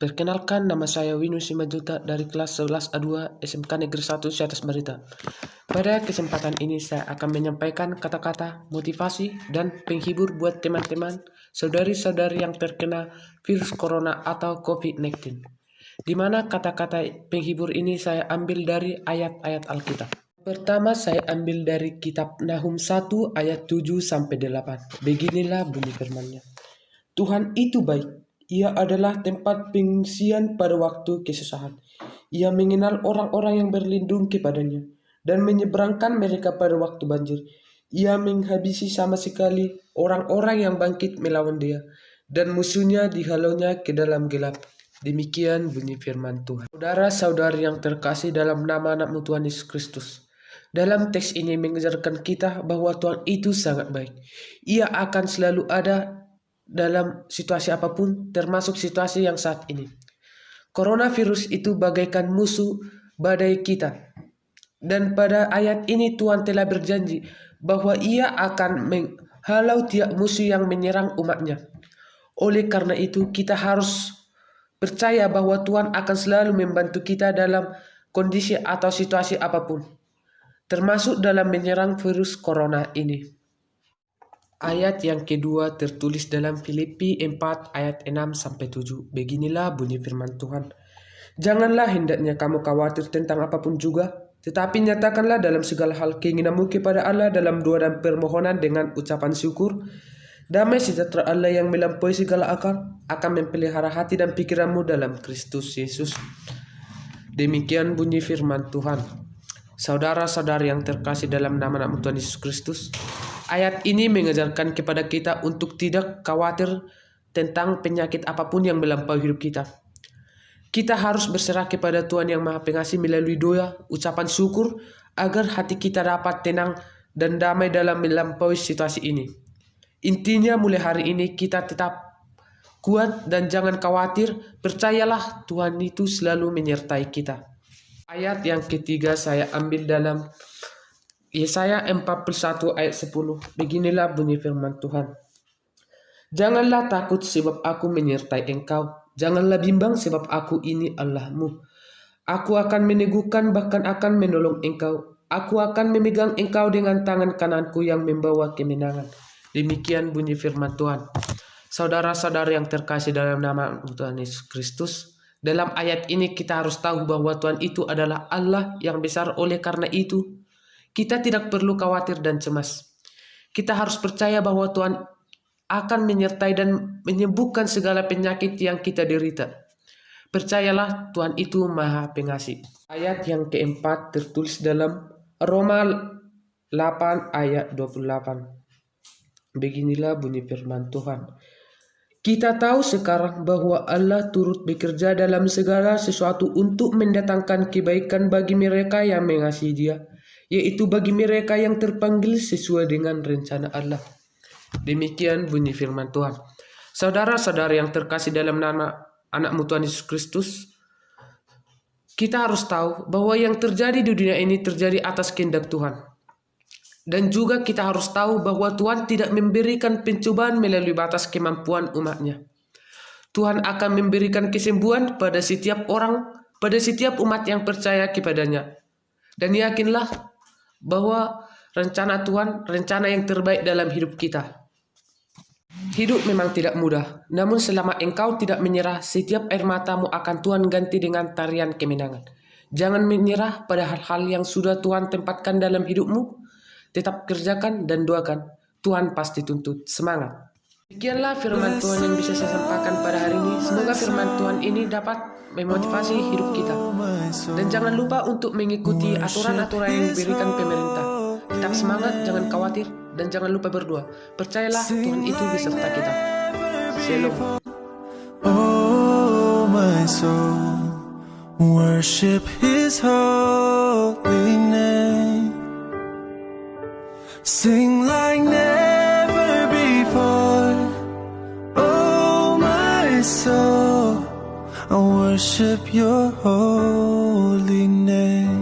Perkenalkan, nama saya Winu Simajuta dari kelas 11A2 SMK Negeri 1 Siatas Barita. Pada kesempatan ini saya akan menyampaikan kata-kata motivasi dan penghibur buat teman-teman, saudari-saudari yang terkena virus corona atau COVID-19. Di mana kata-kata penghibur ini saya ambil dari ayat-ayat Alkitab. Pertama saya ambil dari kitab Nahum 1 ayat 7-8. Beginilah bunyi firman-Nya. Tuhan itu baik. Ia adalah tempat pengungsian pada waktu kesusahan. Ia mengenal orang-orang yang berlindung kepadanya dan menyeberangkan mereka pada waktu banjir. Ia menghabisi sama sekali orang-orang yang bangkit melawan dia dan musuhnya dihalaunya ke dalam gelap. Demikian bunyi firman Tuhan. Saudara-saudari yang terkasih dalam nama anak-Mu Tuhan Yesus Kristus. Dalam teks ini mengajarkan kita bahwa Tuhan itu sangat baik. Ia akan selalu ada dalam situasi apapun, termasuk situasi yang saat ini. Coronavirus itu bagaikan musuh badai kita. Dan pada ayat ini Tuhan telah berjanji bahwa Ia akan menghalau tiap musuh yang menyerang umat-Nya. Oleh karena itu kita harus percaya bahwa Tuhan akan selalu membantu kita dalam kondisi atau situasi apapun, termasuk dalam menyerang virus corona ini. Ayat yang kedua tertulis dalam Filipi 4 ayat 6-7. Beginilah bunyi firman Tuhan. Janganlah hendaknya kamu khawatir tentang apapun juga, tetapi nyatakanlah dalam segala hal keinginanmu kepada Allah dalam doa dan permohonan dengan ucapan syukur. Damai sejahtera Allah yang melampaui segala akal akan memelihara hati dan pikiranmu dalam Kristus Yesus. Demikian bunyi firman Tuhan. Saudara-saudari yang terkasih dalam nama Tuhan Yesus Kristus, ayat ini mengajarkan kepada kita untuk tidak khawatir tentang penyakit apapun yang melampaui hidup kita. Kita harus berserah kepada Tuhan yang Maha Pengasih melalui doa, ucapan syukur, agar hati kita dapat tenang dan damai dalam melampaui situasi ini. Intinya mulai hari ini kita tetap kuat dan jangan khawatir, percayalah Tuhan itu selalu menyertai kita. Ayat yang ketiga saya ambil dalam Yesaya 41 ayat 10. Beginilah bunyi firman Tuhan. Janganlah takut sebab aku menyertai engkau. Janganlah bimbang sebab aku ini Allahmu. Aku akan meneguhkan bahkan akan menolong engkau. Aku akan memegang engkau dengan tangan kananku yang membawa kemenangan. Demikian bunyi firman Tuhan. Saudara-saudara yang terkasih dalam nama Tuhan Yesus Kristus, dalam ayat ini kita harus tahu bahwa Tuhan itu adalah Allah yang besar. Oleh karena itu kita tidak perlu khawatir dan cemas. Kita harus percaya bahwa Tuhan akan menyertai dan menyembuhkan segala penyakit yang kita derita. Percayalah Tuhan itu Maha Pengasih. Ayat yang keempat tertulis dalam Roma 8 ayat 28. Beginilah bunyi firman Tuhan. Kita tahu sekarang bahwa Allah turut bekerja dalam segala sesuatu untuk mendatangkan kebaikan bagi mereka yang mengasihi Dia, yaitu bagi mereka yang terpanggil sesuai dengan rencana Allah. Demikian bunyi firman Tuhan. Saudara-saudara yang terkasih dalam nama anak-Mu Tuhan Yesus Kristus, kita harus tahu bahwa yang terjadi di dunia ini terjadi atas kehendak Tuhan. Dan juga kita harus tahu bahwa Tuhan tidak memberikan pencobaan melalui batas kemampuan umat-Nya. Tuhan akan memberikan kesembuhan pada setiap orang, pada setiap umat yang percaya kepadanya. Dan yakinlah bahwa rencana Tuhan, rencana yang terbaik dalam hidup kita. Hidup memang tidak mudah, namun selama engkau tidak menyerah, setiap air matamu akan Tuhan ganti dengan tarian kemenangan. Jangan menyerah pada hal-hal yang sudah Tuhan tempatkan dalam hidupmu. Tetap kerjakan dan doakan. Tuhan pasti tuntut. Semangat. Demikianlah firman Tuhan yang bisa saya sampaikan pada hari ini. Semoga firman Tuhan ini dapat memotivasi hidup kita. Dan jangan lupa untuk mengikuti aturan-aturan yang diberikan pemerintah. Tetap semangat, jangan khawatir, dan jangan lupa berdoa. Percayalah Tuhan itu beserta kita. Shalom. Oh my soul, worship His holy name. Sing like never before. Oh my soul, I worship your holy name.